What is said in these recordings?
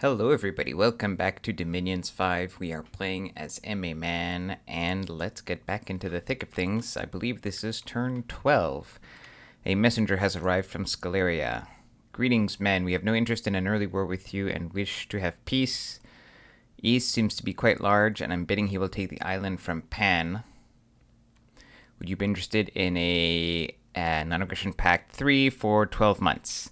Hello everybody, welcome back to Dominions 5. We are playing as MA Man, and let's get back into the thick of things. I believe this is turn 12. A messenger has arrived from Scaleria. Greetings, men. We have no interest in an early war with you and wish to have peace. East seems to be quite large, and I'm betting he will take the island from Pan. Would you be interested in a non-aggression pact 3 for 12 months?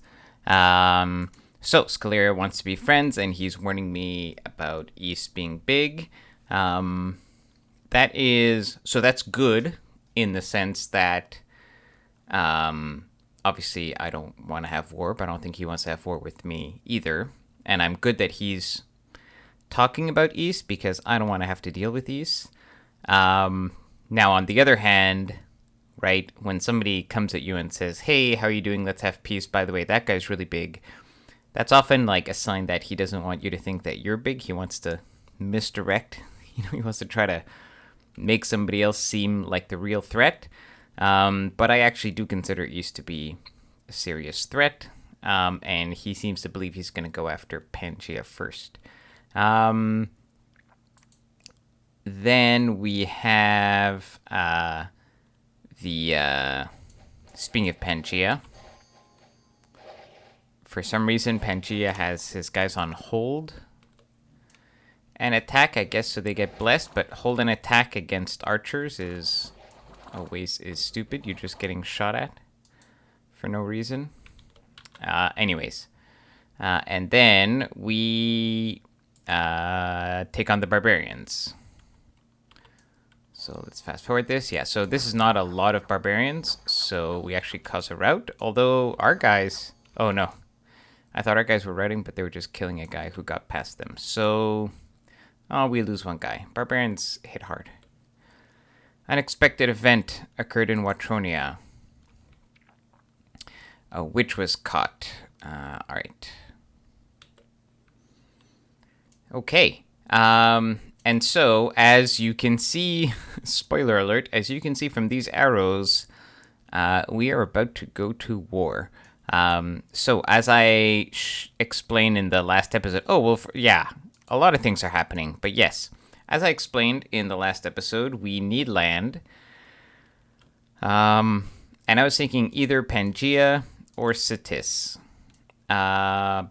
So, Scaleria wants to be friends, and he's warning me about East being big. That's good in the sense that, obviously, I don't want to have war, but I don't think he wants to have war with me either. And I'm good that he's talking about East, because I don't want to have to deal with East. Now, on the other hand, right, when somebody comes at you and says, hey, how are you doing? Let's have peace. By the way, that guy's really big. That's often like a sign that he doesn't want you to think that you're big. He wants to misdirect. He wants to try to make somebody else seem like the real threat. But I actually do consider East to be a serious threat. And he seems to believe he's going to go after Pangea first. Then we have speaking of Pangea. For some reason, Pangea has his guys on hold. And attack, I guess, so they get blessed. But hold an attack against archers is always stupid. You're just getting shot at for no reason. Anyways. And then we take on the barbarians. So let's fast forward this. Yeah, so this is not a lot of barbarians. So we actually cause a rout. Although our guys... Oh, no. I thought our guys were routing, but they were just killing a guy who got past them. So, we lose one guy. Barbarians hit hard. Unexpected event occurred in Watronia. A witch was caught. Alright. Okay. And so, as you can see, spoiler alert, as you can see from these arrows, we are about to go to war. So as I explained in the last episode, a lot of things are happening, but yes, as I explained in the last episode, we need land. And I was thinking either Pangea or Cetis. I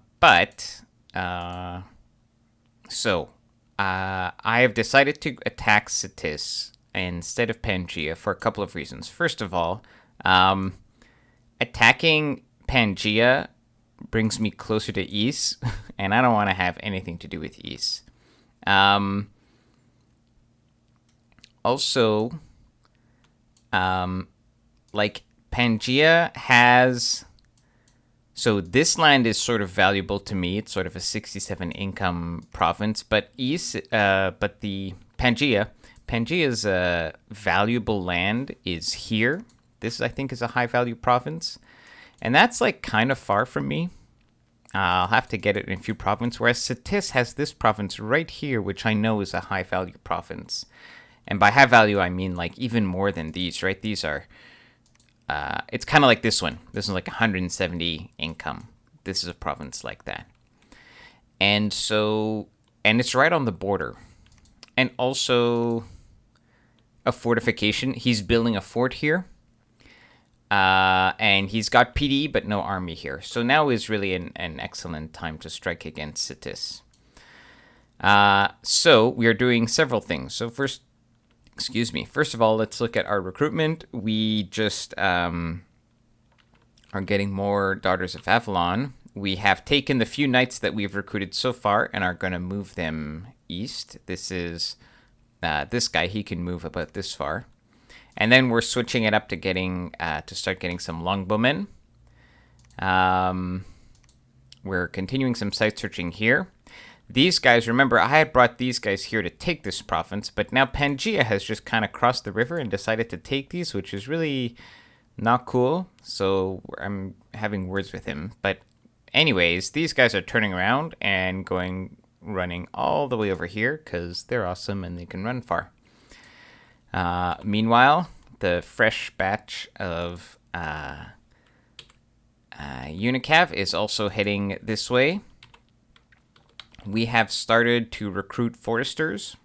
have decided to attack Cetis instead of Pangea for a couple of reasons. First of all, attacking Pangea brings me closer to East, and I don't want to have anything to do with East. Also, Pangea has... So this land is sort of valuable to me. It's sort of a 67 income province, but the Pangea's valuable land is here. This, I think, is a high value province. And that's, kind of far from me. I'll have to get it in a few provinces. Whereas Cetis has this province right here, which I know is a high-value province. And by high-value, I mean, even more than these, right? These are... it's kind of like this one. This is 170 income. This is a province like that. And so... And it's right on the border. And also... a fortification. He's building a fort here. And he's got PD, but no army here. So now is really an excellent time to strike against Cetis. So we are doing several things. So first of all, let's look at our recruitment. We just are getting more Daughters of Avalon. We have taken the few knights that we've recruited so far and are going to move them east. This is this guy. He can move about this far. And then we're switching it up to start getting some longbowmen. We're continuing some site searching here. These guys, remember, I had brought these guys here to take this province, but now Pangea has just kind of crossed the river and decided to take these, which is really not cool. So I'm having words with him. But anyways, these guys are turning around and running all the way over here because they're awesome and they can run far. Meanwhile, the fresh batch of Unicav is also heading this way. we have started to recruit foresters.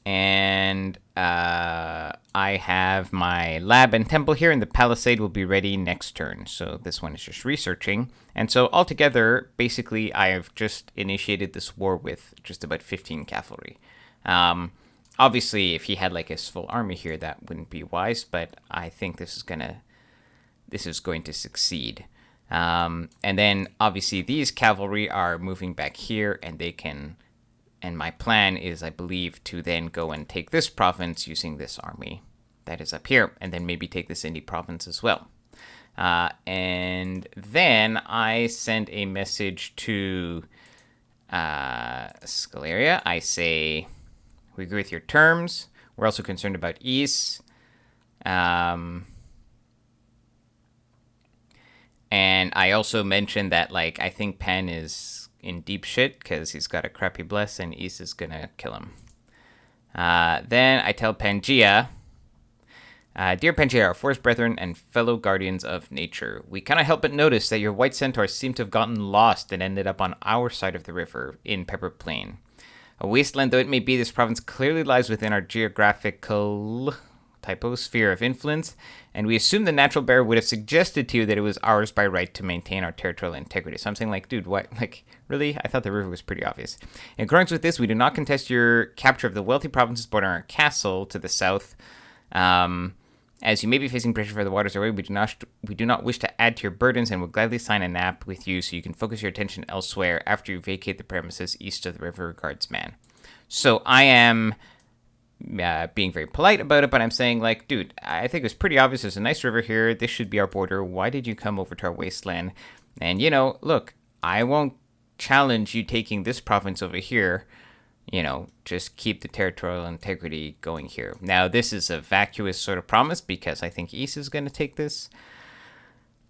And I have my lab and temple here, and the palisade will be ready next turn. So this one is just researching. And so altogether, basically, I have just initiated this war with just about 15 cavalry. Obviously, if he had like his full army here, that wouldn't be wise, but I think this is going to succeed. And then obviously these cavalry are moving back here, and they can. And my plan is, I believe, to then go and take this province using this army that is up here, and then maybe take this Indy province as well. And then I send a message to Scaleria. I say, we agree with your terms. We're also concerned about East. And I also mentioned that, like, I think Penn is in deep shit because he's got a crappy bless and East is gonna kill him. Then I tell Pangea, Dear Pangea, our forest brethren and fellow guardians of nature, we cannot help but notice that your white centaurs seem to have gotten lost and ended up on our side of the river in Pepper Plain. A wasteland though it may be, this province clearly lies within our geographical sphere of influence, and we assume the natural barrier would have suggested to you that it was ours by right to maintain our territorial integrity. So I'm saying, like, dude, what? Like, really? I thought the river was pretty obvious. In accordance with this, we do not contest your capture of the wealthy provinces bordering our castle to the south. As you may be facing pressure for the waters away, we do not wish to add to your burdens and will gladly sign a nap with you so you can focus your attention elsewhere after you vacate the premises east of the river, guardsman. So I am being very polite about it, but I'm saying, like, dude, I think it's pretty obvious there's a nice river here. This should be our border. Why did you come over to our wasteland? And, you know, look, I won't challenge you taking this province over here. You know, just keep the territorial integrity going here. Now, this is a vacuous sort of promise because I think East is going to take this.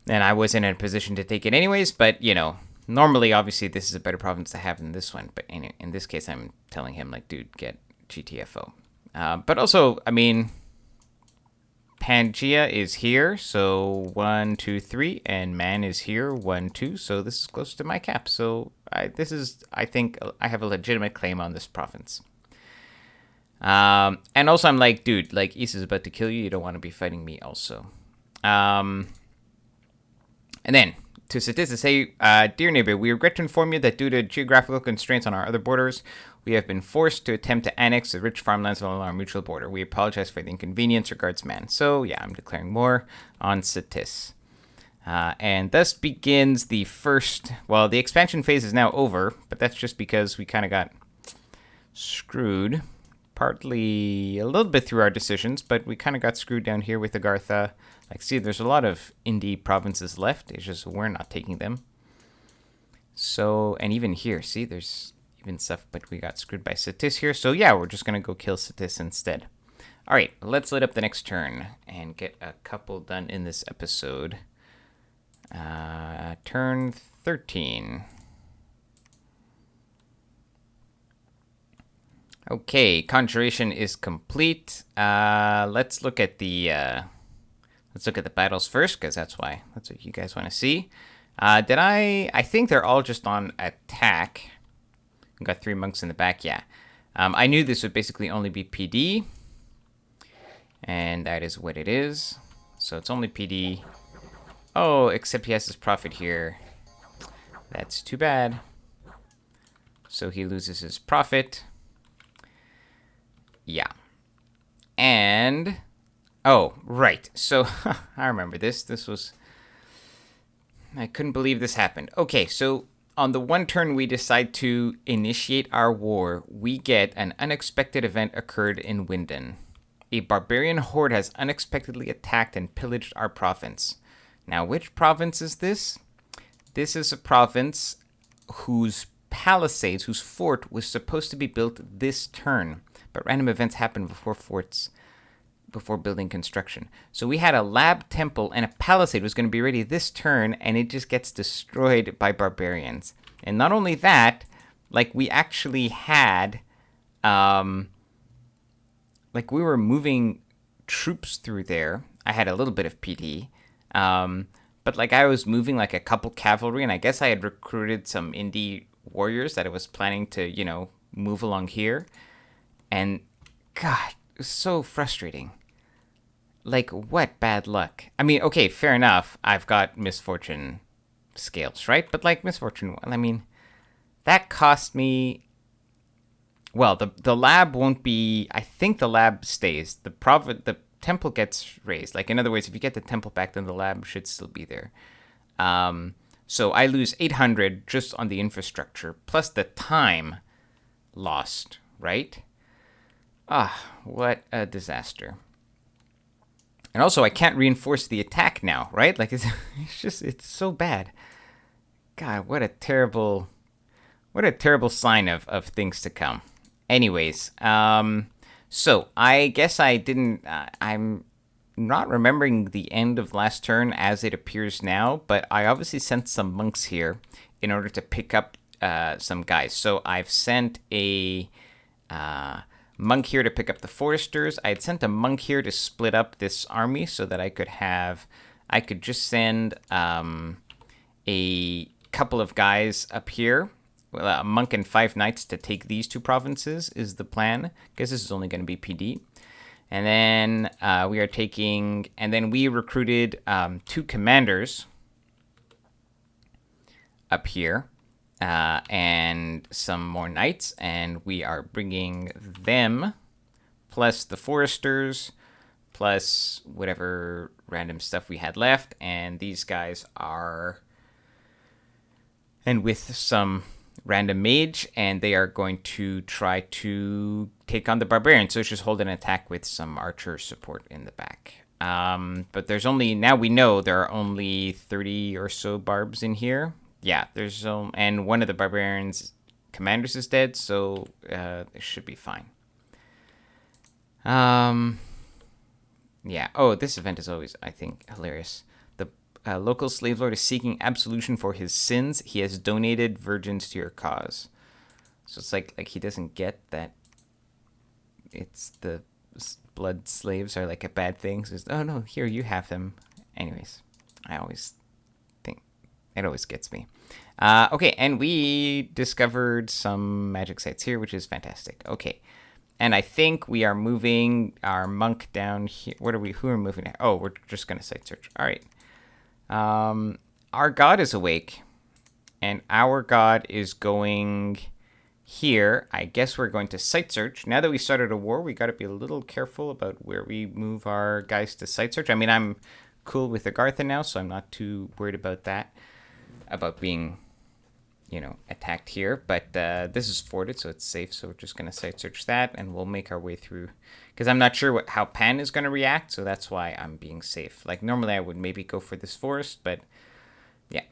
And I wasn't in a position to take it anyways, but, you know, normally, obviously, this is a better province to have than this one. But in this case, I'm telling him, like, dude, get GTFO. But also, I mean, Pangea is here, so 1, 2, 3, and Man is here, 1, 2, so this is close to my cap. So I think I have a legitimate claim on this province. And also, I'm like, dude, like, East is about to kill you. You don't want to be fighting me also. And then, to Satis say, Dear neighbor, we regret to inform you that due to geographical constraints on our other borders, we have been forced to attempt to annex the rich farmlands along our mutual border. We apologize for the inconvenience. Regards, Man. So, yeah, I'm declaring war on Satis. And thus begins the first... Well, the expansion phase is now over, but that's just because we kind of got screwed. Partly a little bit through our decisions, but we kind of got screwed down here with Agartha. Like, see, there's a lot of indie provinces left. It's just we're not taking them. So, and even here, see, there's even stuff, but we got screwed by Satis here. So, yeah, we're just going to go kill Satis instead. All right, let's lit up the next turn and get a couple done in this episode. Turn 13. Okay, conjuration is complete. Let's look at the battles first, because that's what you guys want to see. I think they're all just on attack. We've got 3 monks in the back, yeah. I knew this would basically only be PD. And that is what it is. So it's only PD. Oh, except he has his prophet here. That's too bad. So he loses his prophet. Yeah. And... Oh, right. So, I remember this. This was... I couldn't believe this happened. Okay, so on the one turn we decide to initiate our war, we get an unexpected event occurred in Winden. A barbarian horde has unexpectedly attacked and pillaged our province. Now, which province is this? This is a province whose palisades, whose fort was supposed to be built this turn, but random events happened before building construction. So we had a lab temple and a palisade was going to be ready this turn, and it just gets destroyed by barbarians. And not only that, like, we actually had, like, we were moving troops through there. I had a little bit of PD, but, like, I was moving, like, a couple cavalry, and I guess I had recruited some indie warriors that I was planning to, you know, move along here. And God, it was so frustrating. Like, what bad luck? I mean, okay, fair enough. I've got misfortune scales, right? But like misfortune, I mean, that cost me. Well, the lab won't be. I think the lab stays. The temple gets raised. Like in other words, if you get the temple back, then the lab should still be there. So I lose 800 just on the infrastructure plus the time lost. Right? Ah, what a disaster. And also, I can't reinforce the attack now, right? Like it's so bad. God, what a terrible sign of things to come. Anyways, so I guess I didn't. I'm not remembering the end of last turn as it appears now, but I obviously sent some monks here in order to pick up some guys. So I've sent a monk here to pick up the foresters. I had sent a monk here to split up this army so that I could just send a couple of guys up here. Well, a monk and 5 knights to take these 2 provinces is the plan, because this is only going to be PD. And then we are taking, and then we recruited 2 commanders up here and some more knights, and we are bringing them plus the foresters plus whatever random stuff we had left, and these guys are, and with some random mage, and they are going to try to take on the barbarian. So it's just hold an attack with some archer support in the back. But there's only, now we know there are only 30 or so barbs in here. Yeah, there's and one of the barbarians commanders is dead, so it should be fine. Yeah. Oh, this event is always, I think, hilarious. The local slave lord is seeking absolution for his sins. He has donated virgins to your cause. So it's like he doesn't get that it's the blood slaves are like a bad thing. So it's, oh no, here you have them. Anyways, I always think it always gets me. Okay, and we discovered some magic sites here, which is fantastic. Okay. And I think we are moving our monk down here. Who are we moving at? Oh, we're just going to site search. All right. Our god is awake, and our god is going here. I guess we're going to site search. Now that we started a war, we got to be a little careful about where we move our guys to site search. I mean, I'm cool with Agartha now, so I'm not too worried about that, about being, you know, attacked here. But this is forted, so it's safe. So we're just going to site search that, and we'll make our way through. Because I'm not sure how Pan is going to react, so that's why I'm being safe. Like, normally I would maybe go for this forest, but yeah,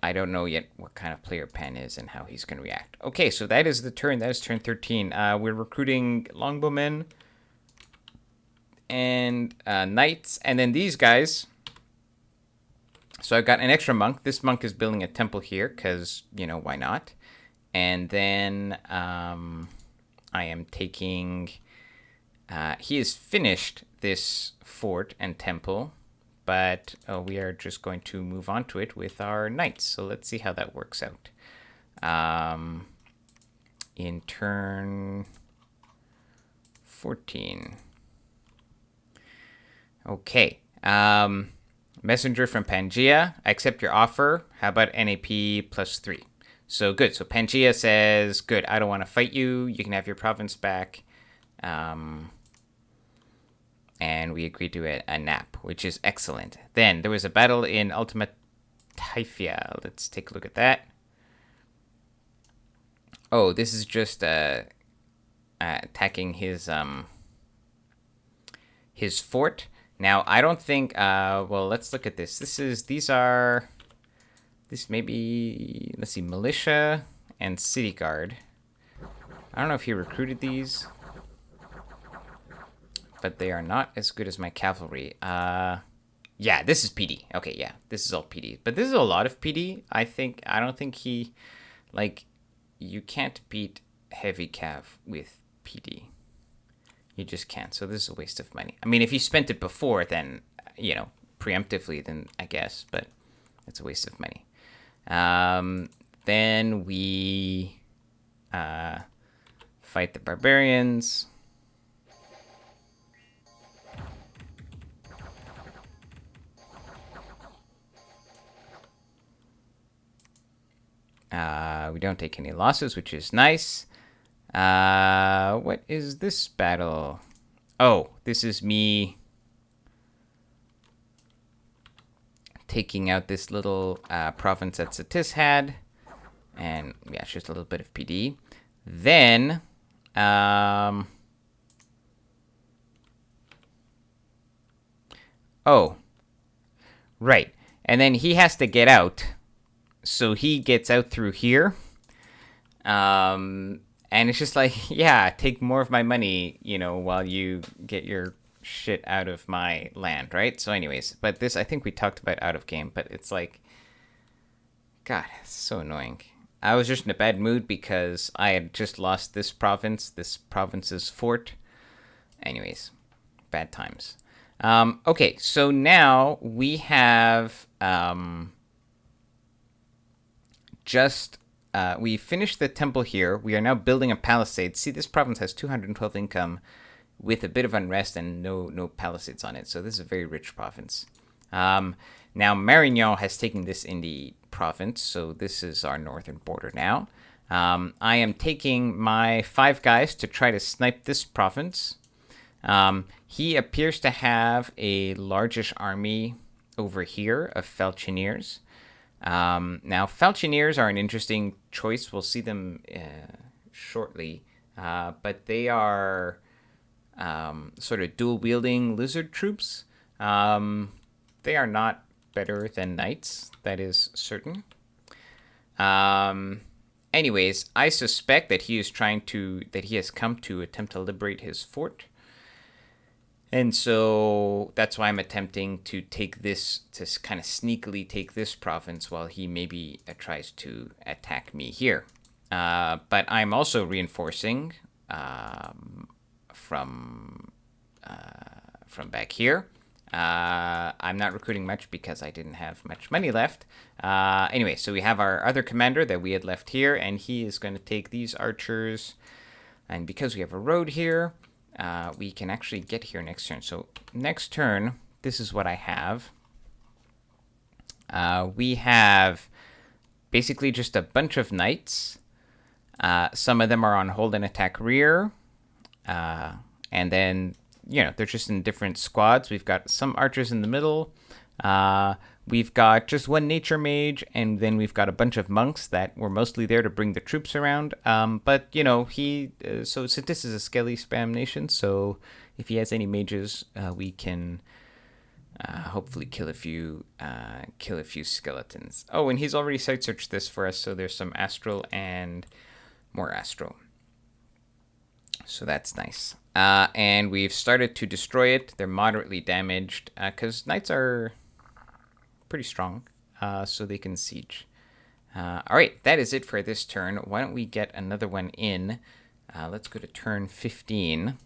I don't know yet what kind of player Pan is and how he's going to react. Okay, so that is the turn. That is turn 13. We're recruiting longbowmen and knights, and then these guys. So I've got an extra monk. This monk is building a temple here because, you know, why not? And then I am taking... he has finished this fort and temple, but we are just going to move on to it with our knights. So let's see how that works out. In turn 14. Okay. Messenger from Pangea. I accept your offer. How about NAP plus 3? So good. So Pangea says, good, I don't want to fight you. You can have your province back. And we agreed to a nap, which is excellent. Then there was a battle in Ultima Typhia. Let's take a look at that. Oh, this is just attacking his fort. Now, I don't think, well, let's look at this. This may be, let's see, militia and city guard. I don't know if he recruited these, but they are not as good as my cavalry. Yeah, this is PD. Okay, yeah, this is all PD. But this is a lot of PD, I think. I don't think he, like, you can't beat heavy cav with PD. You just can't. So this is a waste of money. I mean, if you spent it before, then, you know, preemptively, then I guess. But it's a waste of money. Then we fight the barbarians. We don't take any losses, which is nice. What is this battle? Oh, this is me taking out this little province that Satis had. And yeah, it's just a little bit of PD. Then, oh, right. And then he has to get out. So he gets out through here. And it's just like, yeah, take more of my money, while you get your shit out of my land, right? So anyways, but this, I think we talked about out of game, but it's like, God, it's so annoying. I was just in a bad mood because I had just lost this province's fort. Anyways, bad times. Okay, so now we have we finished the temple here. We are now building a palisade. See, this province has 212 income with a bit of unrest and no palisades on it. So this is a very rich province. Now, Marignan has taken this indie province, so this is our northern border now. I am taking my 5 guys to try to snipe this province. He appears to have a largish army over here of Falchineers. Now, Falchineers are an interesting choice. We'll see them shortly, but they are sort of dual-wielding lizard troops. They are not better than knights, that is certain. Anyways, I suspect that he has come to attempt to liberate his fort. And so that's why I'm attempting to take this, to kind of sneakily take this province while he maybe tries to attack me here. But I'm also reinforcing from back here. I'm not recruiting much because I didn't have much money left. Anyway, so we have our other commander that we had left here, and he is going to take these archers. And because we have a road here, we can actually get here next turn. So next turn, this is what I have. We have basically just a bunch of knights. Some of them are on hold and attack rear. And then, they're just in different squads. We've got some archers in the middle. We've got just one nature mage, and then we've got a bunch of monks that were mostly there to bring the troops around. But, so Sintis is a skelly spam nation, so if he has any mages, we can hopefully kill a few skeletons. Oh, and he's already site searched this for us, so there's some astral and more astral. So that's nice. And we've started to destroy it. They're moderately damaged, because knights are pretty strong, so they can siege. All right, that is it for this turn. Why don't we get another one in? Let's go to turn 15.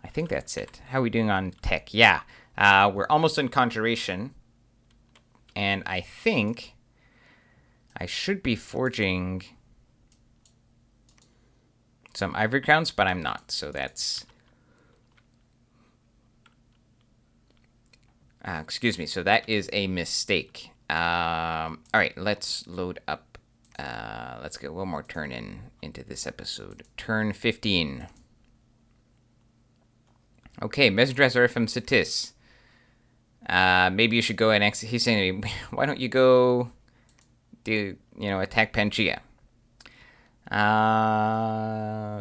I think that's it. How are we doing on tech? Yeah, we're almost in conjuration, and I think I should be forging some ivory crowns, but I'm not, so that's... excuse me, so that is a mistake. All right, let's load up. Let's get one more turn into this episode. Turn 15. Okay, messengers are from Satis. Maybe you should go and he's saying, why don't you go attack Pangaea?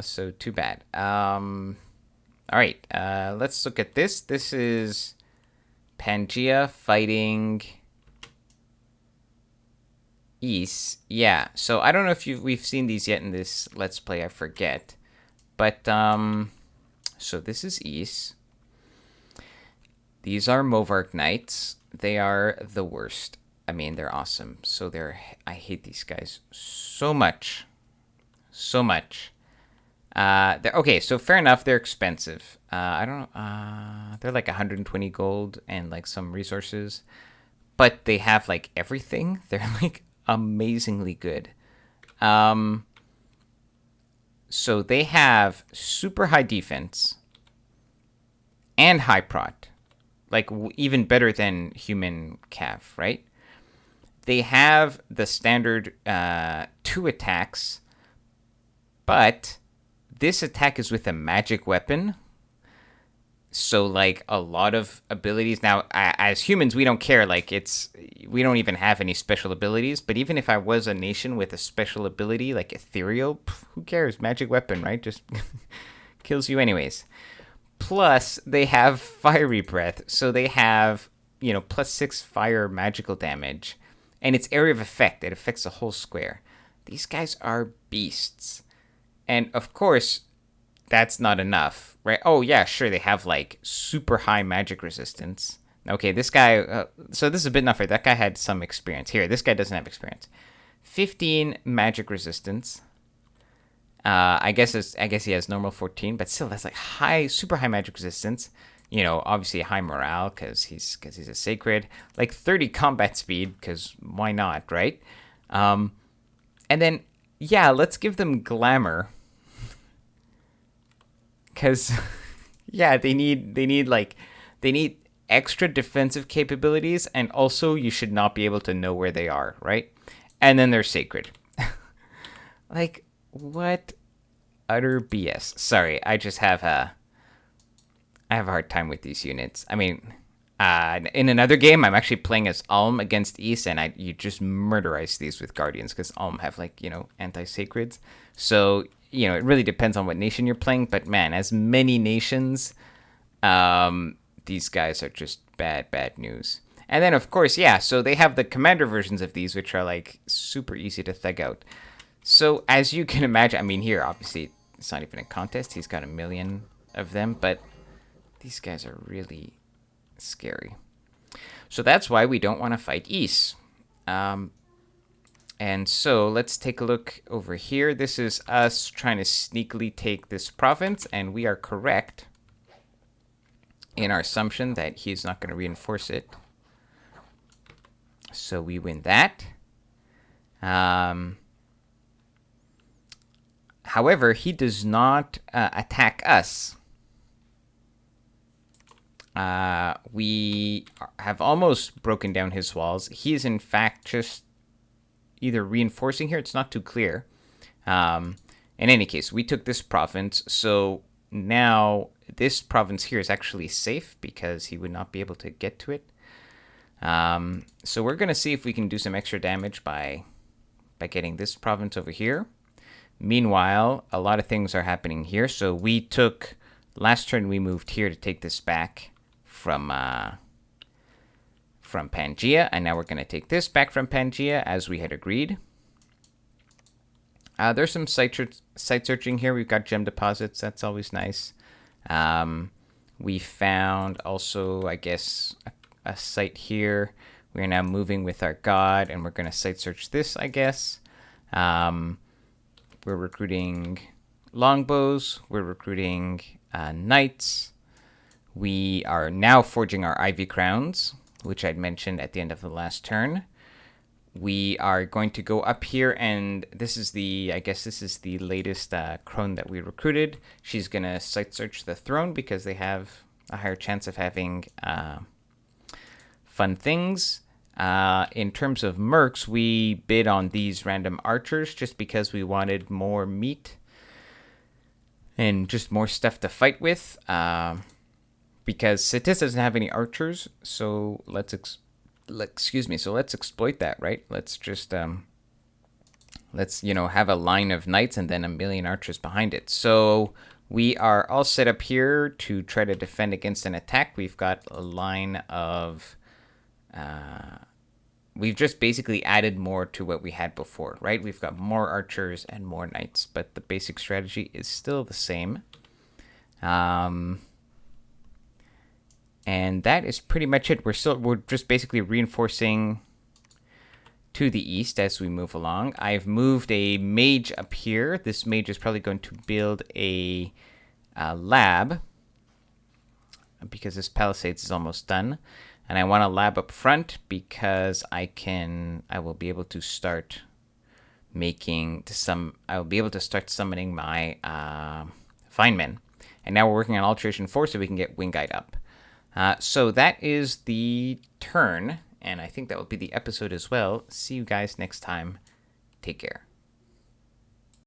So too bad. All right, let's look at this. This is Pangaea fighting Ys. Yeah, so I don't know if we've seen these yet in this Let's Play. I forget. But, so this is Ys. These are Movark Knights. They are the worst. I mean, they're awesome. So I hate these guys so much. So much. Okay, so fair enough. They're expensive. I don't know. They're like 120 gold and like some resources. But they have like everything. They're like amazingly good. So they have super high defense and high prot, like even better than human cav, right? They have the standard 2 attacks, but this attack is with a magic weapon. So like a lot of abilities now, as humans we don't care, like we don't even have any special abilities, but even if I was a nation with a special ability like ethereal, who cares, magic weapon, right? Just kills you anyways. Plus they have fiery breath, so they have +6 fire magical damage, and it's area of effect, it affects the whole square. These guys are beasts. And of course that's not enough, right? Oh yeah, sure, they have like super high magic resistance. Okay, this guy. So this is a bit unfair. That guy had some experience. Here, this guy doesn't have experience. 15 magic resistance. I guess he has normal 14, but still that's like super high magic resistance. Obviously high morale because he's a sacred. Like 30 combat speed because why not, right? And then yeah, let's give them glamour. Because yeah, they need extra defensive capabilities, and also you should not be able to know where they are, right? And then they're sacred. Like, what utter BS. Sorry, I have a hard time with these units. I mean, in another game, I'm actually playing as Ulm against Ys, and you just murderize these with Guardians because Ulm have anti-sacreds. So it really depends on what nation you're playing. But man, as many nations, these guys are just bad news. And then of course, yeah, so they have the commander versions of these, which are like super easy to thug out. So as you can imagine, I mean, here obviously it's not even a contest. He's got 1 million of them, but these guys are really scary. So that's why we don't want to fight Ys. And so let's take a look over here. This is us trying to sneakily take this province, and we are correct in our assumption that he's not going to reinforce it. So we win that. However, he does not attack us. We have almost broken down his walls. He is in fact just either reinforcing here. It's not too clear. In any case, we took this province, so now this province here is actually safe because he would not be able to get to it. So we're going to see if we can do some extra damage by getting this province over here. Meanwhile, a lot of things are happening here. So we took, last turn we moved here to take this back from Pangaea, and now we're going to take this back from Pangaea as we had agreed. There's some site searching here. We've got gem deposits. That's always nice. We found also, I guess, a site here. We're now moving with our god, and we're going to site search this, I guess. We're recruiting longbows. We're recruiting knights. We are now forging our ivy crowns, which I'd mentioned at the end of the last turn. We are going to go up here, and this is the latest crone that we recruited. She's going to site search the throne because they have a higher chance of having fun things. In terms of mercs, we bid on these random archers just because we wanted more meat and just more stuff to fight with. Because Cetis doesn't have any archers, so let's exploit that, right? Let's just have a line of knights and then 1 million archers behind it. So we are all set up here to try to defend against an attack. We've got a line of we've just basically added more to what we had before, right? We've got more archers and more knights, but the basic strategy is still the same. And that is pretty much it. We're just basically reinforcing to the east as we move along. I've moved a mage up here. This mage is probably going to build a lab because this palisades is almost done. And I want a lab up front because I will be able to start I will be able to start summoning my Feynman. And now we're working on Alteration 4 so we can get Wing Guide up. So that is the turn, and I think that will be the episode as well. See you guys next time. Take care.